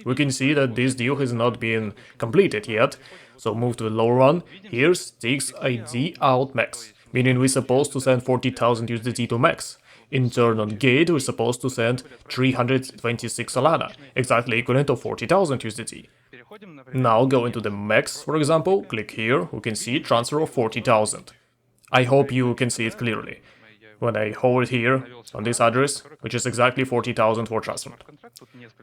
We can see that this deal has not been completed yet, so move to the lower one. Here's TXID out max, meaning we're supposed to send 40,000 USDT to max. In turn on gate, we're supposed to send 326 Solana, exactly equivalent of 40,000 USDT. Now go into the max, for example, click here, we can see transfer of 40,000. I hope you can see it clearly. When I hover here on this address, which is exactly 40,000 were transferred.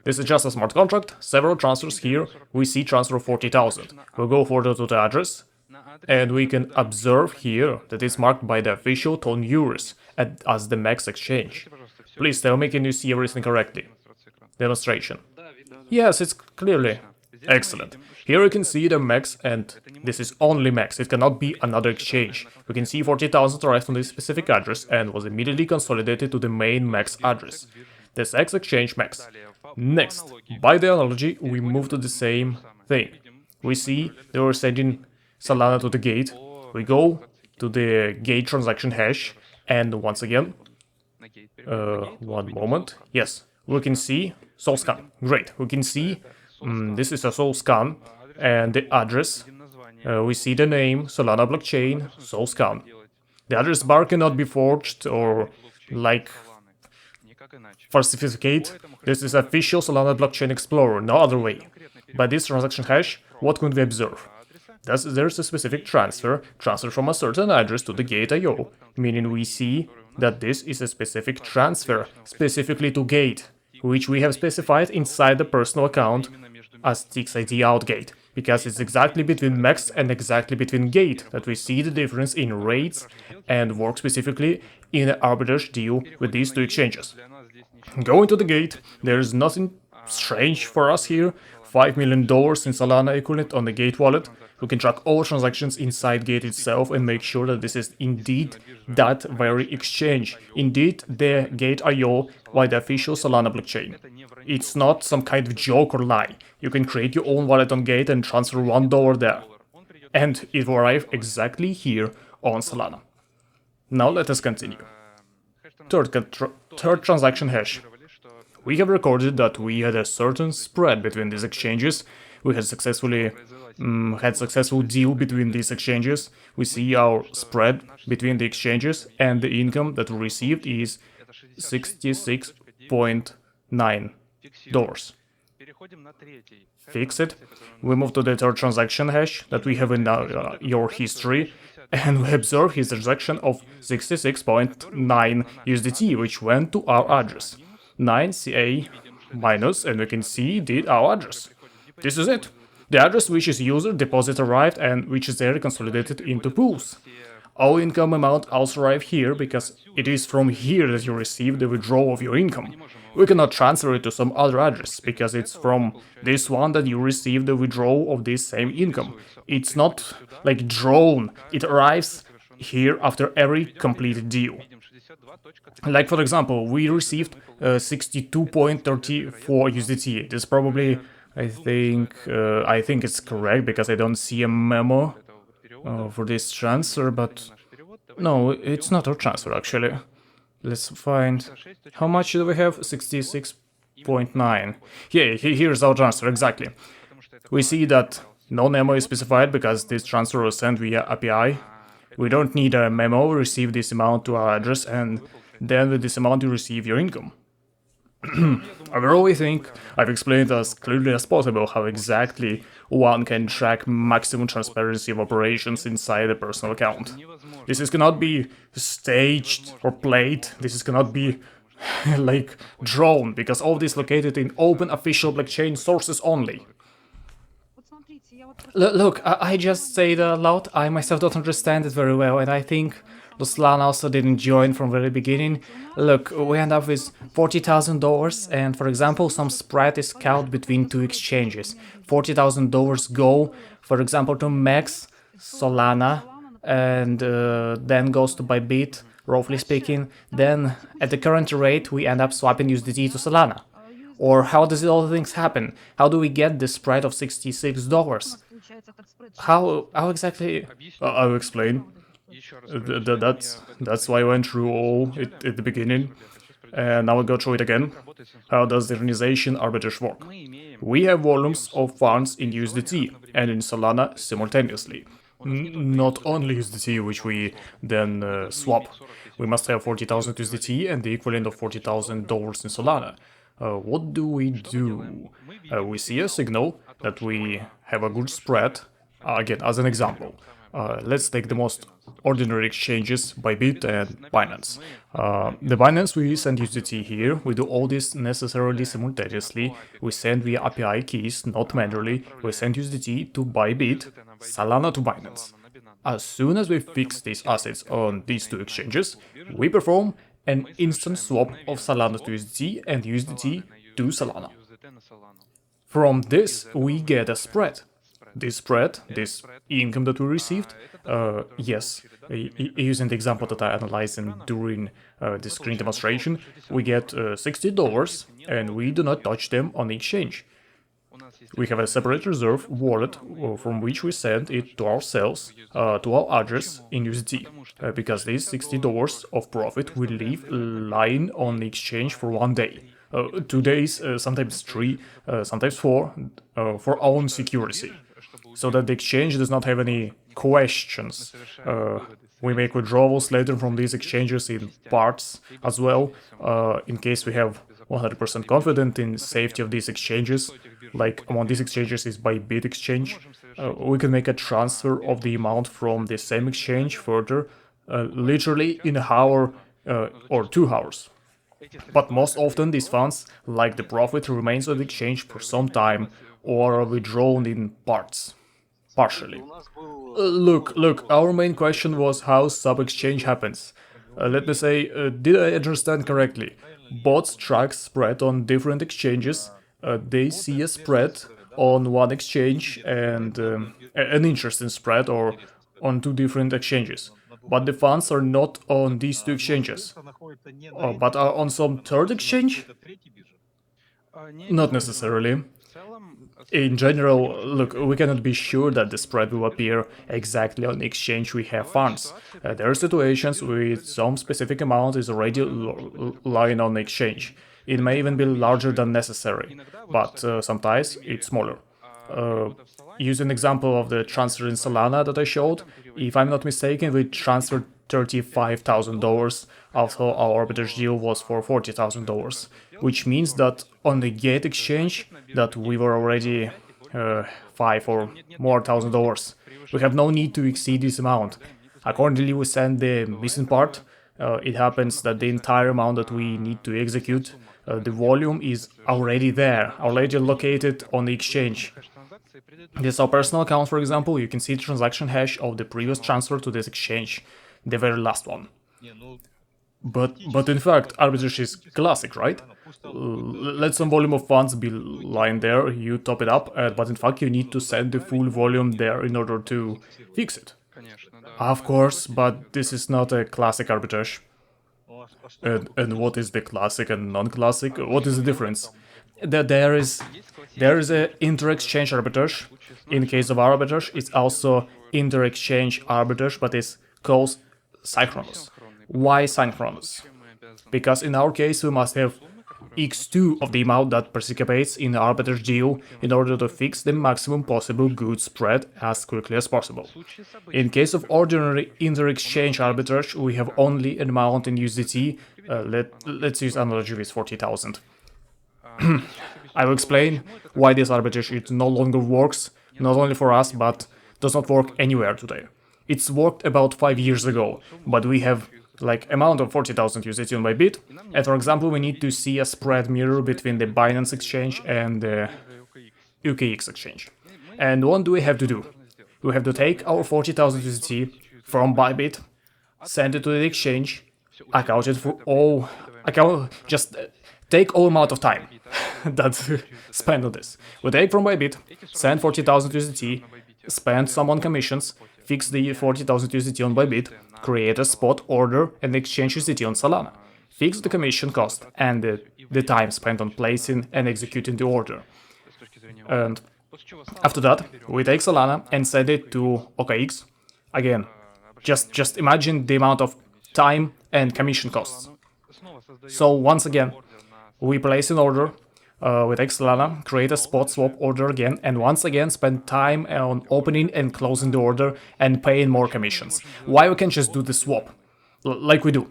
This is just a smart contract, several transfers here, we see transfer of 40,000. We'll go further to the address, and we can observe here that it's marked by the official tone euros as the max exchange. Please tell me, can you see everything correctly? Demonstration. Yes, it's clearly. Excellent. Here you can see the max, and this is only max, it cannot be another exchange. We can see 40,000 arrived on this specific address and was immediately consolidated to the main max address. This X exchange max. Next, by the analogy, we move to the same thing. We see they were sending Solana to the gate. We go to the gate transaction hash, and once again, one moment. Yes, we can see soul scan. Great, we can see this is a soul scan, and the address. We see the name Solana blockchain soul scan. The address bar cannot be forged or like falsificate. This is official Solana blockchain explorer, no other way. By this transaction hash, what could we observe? There's a specific transfer from a certain address to the gate IO, meaning we see that this is a specific transfer, specifically to gate, which we have specified inside the personal account as TXID out gate, because it's exactly between max and exactly between gate that we see the difference in rates and work specifically in an arbitrage deal with these two exchanges. Going to the gate, there is nothing strange for us here. $5 million in Solana equivalent on the gate wallet. We can track all transactions inside gate itself and make sure that this is indeed that very exchange, indeed the gate IO by the official Solana blockchain. It's not some kind of joke or lie. You can create your own wallet on gate and transfer $1 there. And it will arrive exactly here on Solana. Now let us continue. Third transaction hash. We have recorded that we had a certain spread between these exchanges. We had successful deal between these exchanges. We see our spread between the exchanges, and the income that we received is $66.9. Fix it. We move to the third transaction hash that we have in your history, and we observe his transaction of 66.9 USDT, which went to our address. 9CA minus, and we can see indeed our address. This is it. The address which is user deposit arrived and which is there consolidated into pools. All income amount also arrived here because it is from here that you receive the withdrawal of your income. We cannot transfer it to some other address because it's from this one that you receive the withdrawal of this same income. It's not like drawn, it arrives here after every completed deal. Like for example, we received 62.34 USDT. This probably, I think it's correct because I don't see a memo for this transfer, but no, it's not our transfer actually. Let's find, how much do we have? 66.9. Yeah, here's our transfer, exactly. We see that no memo is specified because this transfer was sent via API. We don't need a memo, we receive this amount to our address, and then with this amount you receive your income. Overall, I think I've explained as clearly as possible how exactly one can track maximum transparency of operations inside a personal account. This cannot be staged or played, this cannot be like drawn, because all this located in open official blockchain sources only. Look, I just say it aloud, I myself don't understand it very well, and I think Ruslan also didn't join from very beginning. Look, we end up with $40,000, and for example, some spread is count between two exchanges. $40,000 go, for example, to Max, Solana, and then goes to Bybit, roughly speaking. Then, at the current rate, we end up swapping USDT to Solana. Or how does all things happen? How do we get this spread of $66? How exactly? I'll explain. That's why I went through all at the beginning. And now I'll go through it again. How does the organization arbitrage work? We have volumes of funds in USDT and in Solana simultaneously. Not only USDT, which we then swap. We must have 40,000 USDT and the equivalent of $40,000 in Solana. What do? We see a signal that we have a good spread. Again, as an example, let's take the most ordinary exchanges, Bybit and Binance. The Binance, we send USDT here, we do all this necessarily simultaneously, we send via API keys, not manually, we send USDT to Bybit, Solana to Binance. As soon as we fix these assets on these two exchanges, we perform an instant swap of Solana to USDT and USDT to Solana. From this, we get a spread. This spread, this income that we received, yes, using the example that I analyzed during the screen demonstration, we get $60 and we do not touch them on the exchange. We have a separate reserve wallet from which we send it to ourselves, to our address in USDT, because these $60 of profit will leave lying on the exchange for 1 day. 2 days, sometimes 3, sometimes 4, for our own security, so that the exchange does not have any questions. We make withdrawals later from these exchanges in parts as well, in case we have 100% confident in safety of these exchanges. Like among these exchanges is Bybit exchange. We can make a transfer of the amount from the same exchange further, literally in an hour or 2 hours. But most often these funds, like the profit, remains on the exchange for some time or are withdrawn in parts, partially. Look, our main question was how sub-exchange happens. Let me say, did I understand correctly? Bots track spread on different exchanges, they see a spread on one exchange and an interesting spread or on 2 different exchanges. But the funds are not on these 2 exchanges, but are on some third exchange? Not necessarily. In general, look, we cannot be sure that the spread will appear exactly on the exchange we have funds. There are situations with some specific amount is already lying on the exchange. It may even be larger than necessary, but sometimes it's smaller. Use an example of the transfer in Solana that I showed. If I'm not mistaken, we transferred $35,000, although our arbitrage deal was for $40,000, which means that on the Gate exchange that we were already $5,000 or more. We have no need to exceed this amount. Accordingly, we send the missing part. It happens that the entire amount that we need to execute, the volume is already there, already located on the exchange. This is our personal account, for example. You can see the transaction hash of the previous transfer to this exchange, the very last one. But in fact, arbitrage is classic, right? Let some volume of funds be lying there, you top it up, but in fact you need to send the full volume there in order to fix it. Of course, but this is not a classic arbitrage. And what is the classic and non-classic? What is the difference? There is a inter-exchange arbitrage. In case of arbitrage, it's also inter-exchange arbitrage, but it's called synchronous. Why synchronous? Because in our case we must have x2 of the amount that participates in the arbitrage deal in order to fix the maximum possible good spread as quickly as possible. In case of ordinary inter-exchange arbitrage, we have only an amount in USDT. Let's use analogy with 40,000. I will explain why this arbitrage it no longer works, not only for us, but does not work anywhere today. It's worked about 5 years ago, but we have like amount of 40,000 USDT on Bybit, and for example we need to see a spread mirror between the Binance exchange and the UKX exchange. And what do we have to do? We have to take our 40,000 USDT from Bybit, send it to the exchange, account it for all, just take all amount of time that's spent on this. We take from Bybit, send 40,000 USDT, spend some on commissions, fix the 40,000 USDT on Bybit, create a spot order and exchange USDT on Solana, fix the commission cost and the time spent on placing and executing the order. And after that, we take Solana and send it to OKX. Again, just imagine the amount of time and commission costs. So once again, we place an order, we take Solana, create a spot swap order again, and once again spend time on opening and closing the order and paying more commissions. Why we can't just do the swap, like we do?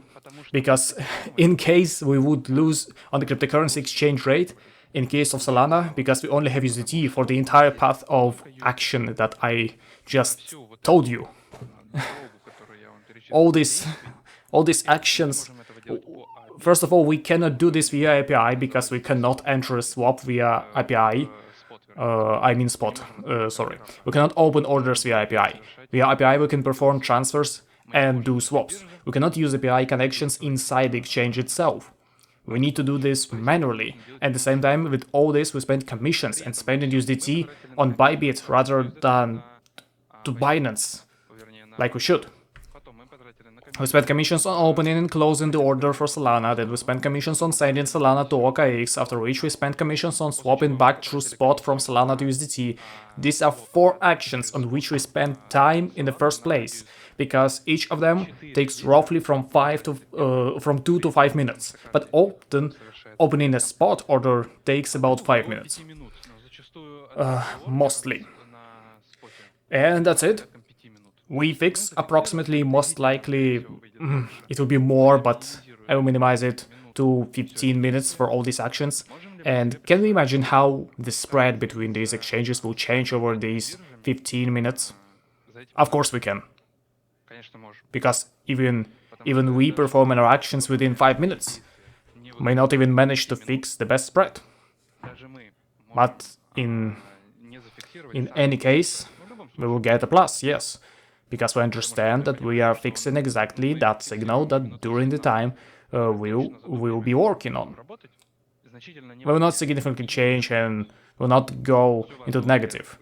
Because in case we would lose on the cryptocurrency exchange rate, in case of Solana, because we only have USDT for the entire path of action that I just told you. all these actions. First of all, we cannot do this via API because we cannot enter a swap via API. I mean spot, sorry. We cannot open orders via API. Via API we can perform transfers and do swaps. We cannot use API connections inside the exchange itself. We need to do this manually. At the same time, with all this, we spend commissions and spending USDT on Bybit rather than to Binance, like we should. We spend commissions on opening and closing the order for Solana, then we spend commissions on sending Solana to OKX, after which we spend commissions on swapping back through spot from Solana to USDT. These are 4 actions on which we spend time in the first place, because each of them takes roughly from 2 to 5 minutes, but often opening a spot order takes about 5 minutes. Mostly. And that's it. We fix approximately, most likely, it will be more, but I will minimize it to 15 minutes for all these actions. And can we imagine how the spread between these exchanges will change over these 15 minutes? Of course we can. Because even we perform our actions within 5 minutes, may not even manage to fix the best spread. But in any case, we will get a plus, yes. Because we understand that we are fixing exactly that signal that during the time we will be working on. We will not significantly change and will not go into the negative.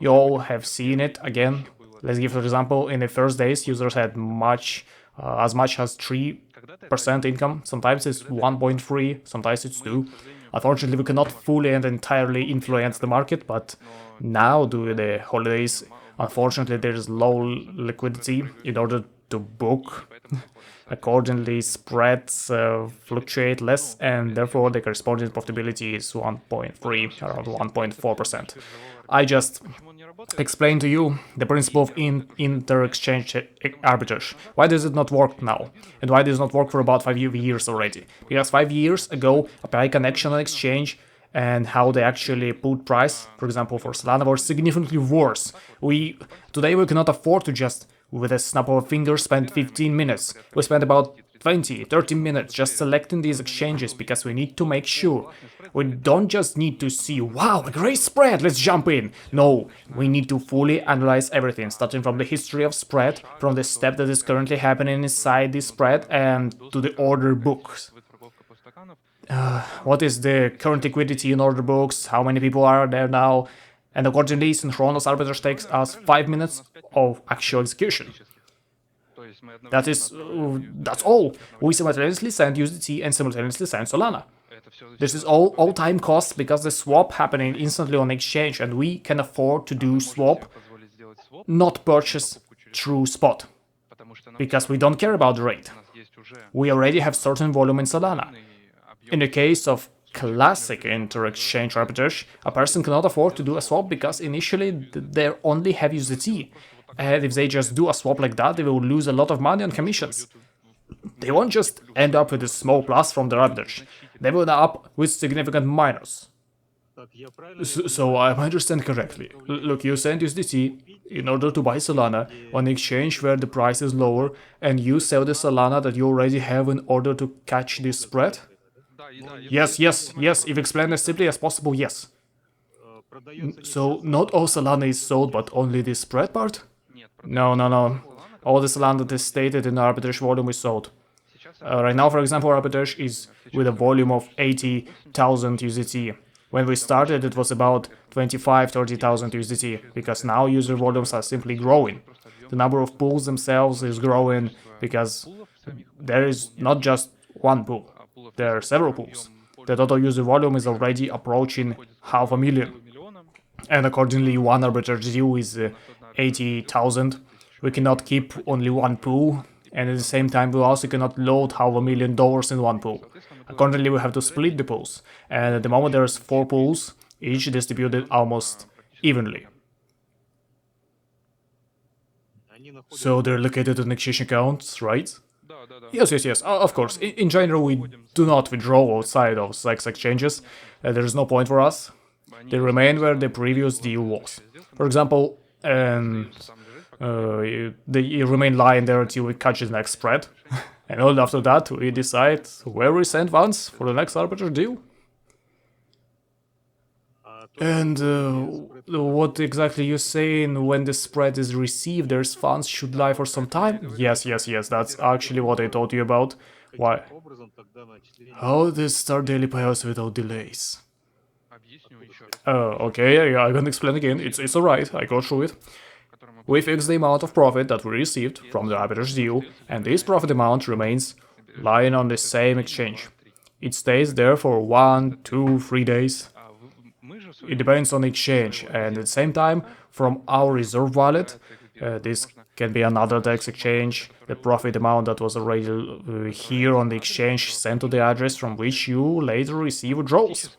You all have seen it again. Let's give an example. In the first days, users had as much as 3% income. Sometimes it's 1.3, sometimes it's 2. Unfortunately, we cannot fully and entirely influence the market, but now, during the holidays, unfortunately, there is low liquidity. In order to book, accordingly, spreads fluctuate less, and therefore the corresponding profitability is 1.3, around 1.4%. I just explained to you the principle of inter-exchange arbitrage. Why does it not work now? And why does it not work for about 5 years already? Because 5 years ago, API connection and exchange and how they actually put price, for example, for Solana, were significantly worse. Today we cannot afford to just, with a snap of a finger, spend 15 minutes. We spend about 20-30 minutes just selecting these exchanges because we need to make sure. We don't just need to see, wow, a great spread, let's jump in. No, we need to fully analyze everything, starting from the history of spread, from the step that is currently happening inside the spread, and to the order books. What is the current liquidity in order books, how many people are there now, and accordingly, synchronous arbitrage takes us 5 minutes of actual execution. That's all. We simultaneously send USDT and simultaneously send Solana. This is all time cost because the swap happening instantly on exchange, and we can afford to do swap, not purchase through spot, because we don't care about the rate. We already have certain volume in Solana. In the case of classic inter-exchange arbitrage, a person cannot afford to do a swap because initially they only have USDT. And if they just do a swap like that, they will lose a lot of money on commissions. They won't just end up with a small plus from their arbitrage. They will end up with significant minus. So I understand correctly. Look, you send USDT in order to buy Solana on an exchange where the price is lower, and you sell the Solana that you already have in order to catch this spread? Yes, if explained as simply as possible, yes. So not all Solana is sold, but only the spread part? No. All the Solana that is stated in the arbitrage volume is sold. Right now, for example, arbitrage is with a volume of 80,000 USDT. When we started, it was about 25-30,000 USDT, because now user volumes are simply growing. The number of pools themselves is growing, because there is not just one pool. There are several pools. The total user volume is already approaching 500,000. And accordingly, one arbitrage deal is 80,000. We cannot keep only one pool. and at the same time we also cannot load $500,000 in one pool. Accordingly, we have to split the pools, and at the moment there's 4 pools, each distributed almost evenly. So they're located on exchange accounts, right? Yes, of course. In general, we do not withdraw outside of sex exchanges. There's no point for us. They remain where the previous deal was. For example, they remain lying there until we catch the next spread. And only after that, we decide where we send funds for the next arbitrage deal. And what exactly you saying? When the spread is received, there's funds should lie for some time? Yes, that's actually what I told you about. Why? How to start daily payouts without delays? Okay, I can explain again. It's alright, I go through it. We fix the amount of profit that we received from the arbitrage deal, and this profit amount remains lying on the same exchange. It stays there for 1, 2, 3 days. It depends on the exchange, and at the same time, from our reserve wallet, this can be another tax exchange, the profit amount that was already here on the exchange sent to the address from which you later receive withdrawals.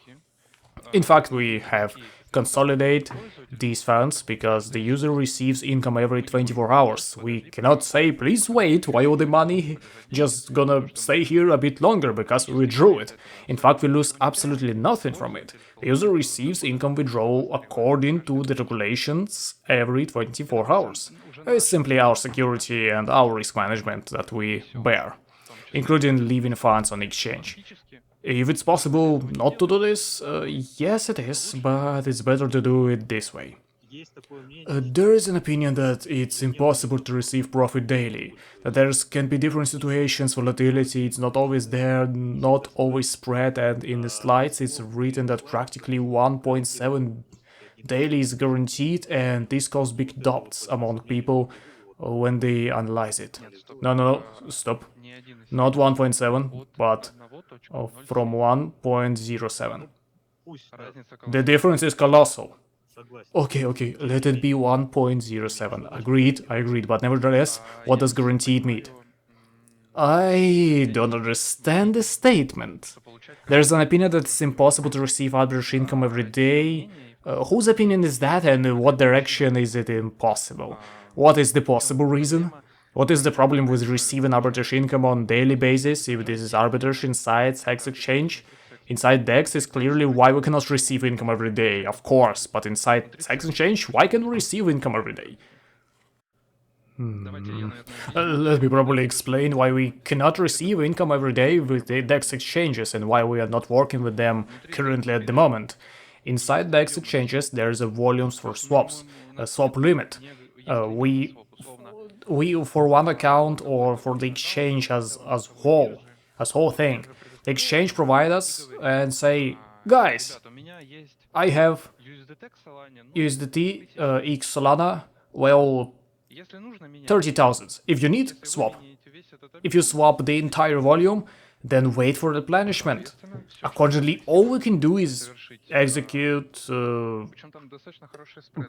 In fact, we have consolidate these funds because the user receives income every 24 hours. We cannot say, please wait, while the money just gonna stay here a bit longer because we withdrew it. In fact, we lose absolutely nothing from it. The user receives income withdrawal according to the regulations every 24 hours. It's simply our security and our risk management that we bear, including leaving funds on the exchange. If it's possible not to do this, yes it is, but it's better to do it this way. There is an opinion that it's impossible to receive profit daily, that there can be different situations, volatility, it's not always there, not always spread, and in the slides it's written that practically 1.7 daily is guaranteed, and this causes big doubts among people when they analyze it. No, stop. Not 1.7, but from 1.07. The difference is colossal. Okay, let it be 1.07. Agreed, but nevertheless, what does guaranteed mean? I don't understand the statement. There's an opinion that it's impossible to receive arbitrage income every day. Whose opinion is that, and in what direction is it impossible? What is the possible reason? What is the problem with receiving arbitrage income on daily basis if this is arbitrage inside sex exchange? Inside DEX is clearly why we cannot receive income every day, of course, but inside sex exchange, why can we receive income every day? Let me probably explain why we cannot receive income every day with the DEX exchanges and why we are not working with them currently at the moment. Inside DEX exchanges, there is a volumes for swaps, a swap limit. We for one account or for the exchange as whole thing, the exchange provide us and say, guys, I have USDT X Solana, well, 30,000. If you need, swap. If you swap the entire volume, then wait for replenishment. Accordingly, all we can do is execute.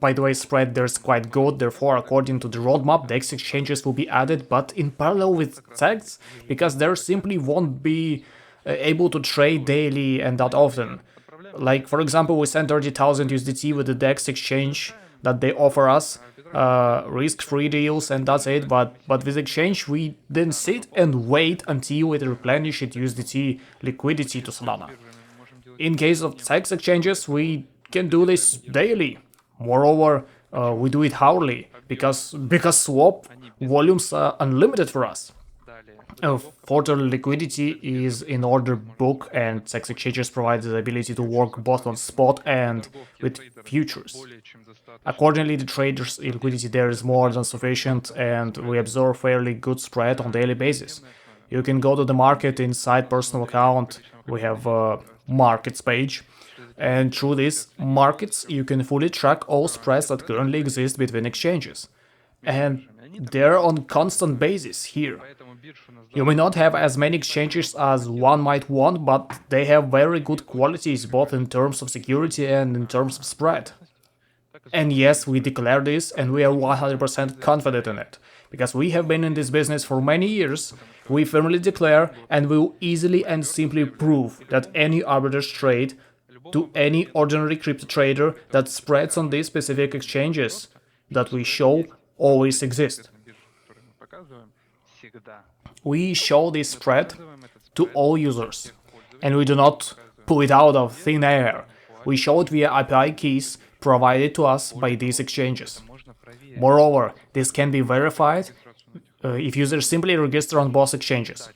By the way, spread there's quite good, therefore, according to the roadmap, the X exchanges will be added, but in parallel with tags, because there simply won't be able to trade daily and that often. Like, for example, we send 30,000 USDT with the DEX exchange that they offer us, risk-free deals, and that's it, but with exchange we then sit and wait until it replenishes USDT liquidity to Solana. In case of sex exchanges, we can do this daily. Moreover, we do it hourly, because swap volumes are unlimited for us. Further liquidity is in order book, and sex exchanges provide the ability to work both on spot and with futures. Accordingly, the traders' liquidity there is more than sufficient, and we observe fairly good spread on daily basis. You can go to the market inside personal account. We have a markets page, and through these markets you can fully track all spreads that currently exist between exchanges. And they're on constant basis here. You may not have as many exchanges as one might want, but they have very good qualities both in terms of security and in terms of spread. And yes, we declare this and we are 100% confident in it, Because we have been in this business for many years, we firmly declare and will easily and simply prove that any arbitrage trade to any ordinary crypto trader that spreads on these specific exchanges that we show always exist. We show this spread to all users, and we do not pull it out of thin air. We show it via API keys provided to us by these exchanges. Moreover, this can be verified if users simply register on both exchanges.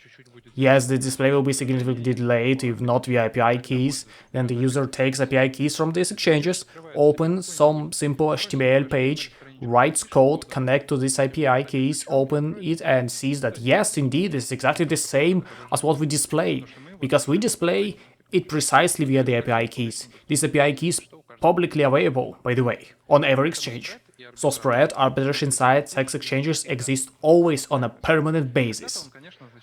Yes, the display will be significantly delayed if not via API keys. Then the user takes API keys from these exchanges, opens some simple HTML page, writes code, connect to these API keys, open it and sees that yes, indeed, it's exactly the same as what we display, because we display it precisely via the API keys. These API keys publicly available, by the way, on every exchange. So spread, arbitrage inside sex exchanges exist always on a permanent basis.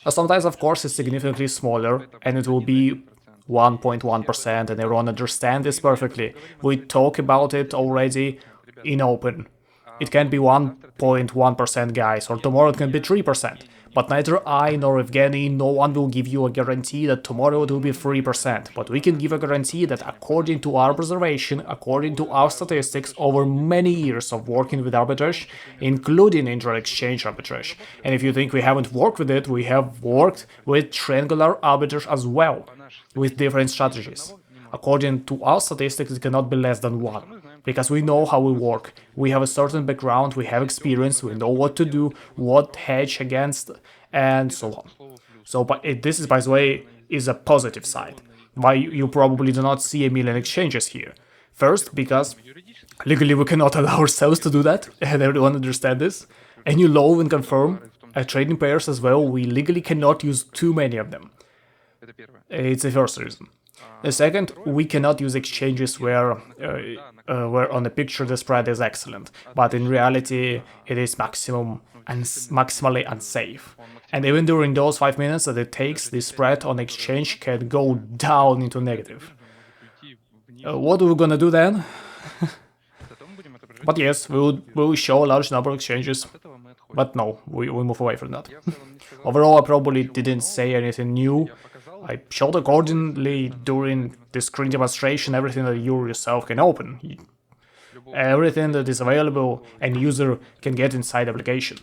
Sometimes, of course, it's significantly smaller, and it will be 1.1%, and everyone understands this perfectly. We talk about it already in open. It can be 1.1%, guys, or tomorrow it can be 3%. But neither I nor Evgeny, no one will give you a guarantee that tomorrow it will be 3%. But we can give a guarantee that according to our observation, according to our statistics over many years of working with arbitrage, including intra-exchange arbitrage. And if you think we haven't worked with it, we have worked with triangular arbitrage as well, with different strategies. According to our statistics, it cannot be less than 1. Because we know how we work, we have a certain background, we have experience, we know what to do, what hedge against, and so on. So, but this is, by the way, is a positive side. Why you probably do not see a million exchanges here. First, because legally we cannot allow ourselves to do that, and everyone understands this. And you know and confirm, trading pairs as well, we legally cannot use too many of them. It's the first reason. The second, we cannot use exchanges where on the picture the spread is excellent, but in reality it is maximally unsafe. And even during those 5 minutes that it takes, the spread on exchange can go down into negative. What are we gonna do then? But yes, we will show a large number of exchanges, but no, we move away from that. Overall, I probably didn't say anything new. I showed accordingly during the screen demonstration everything that you yourself can open. Everything that is available and user can get inside the application.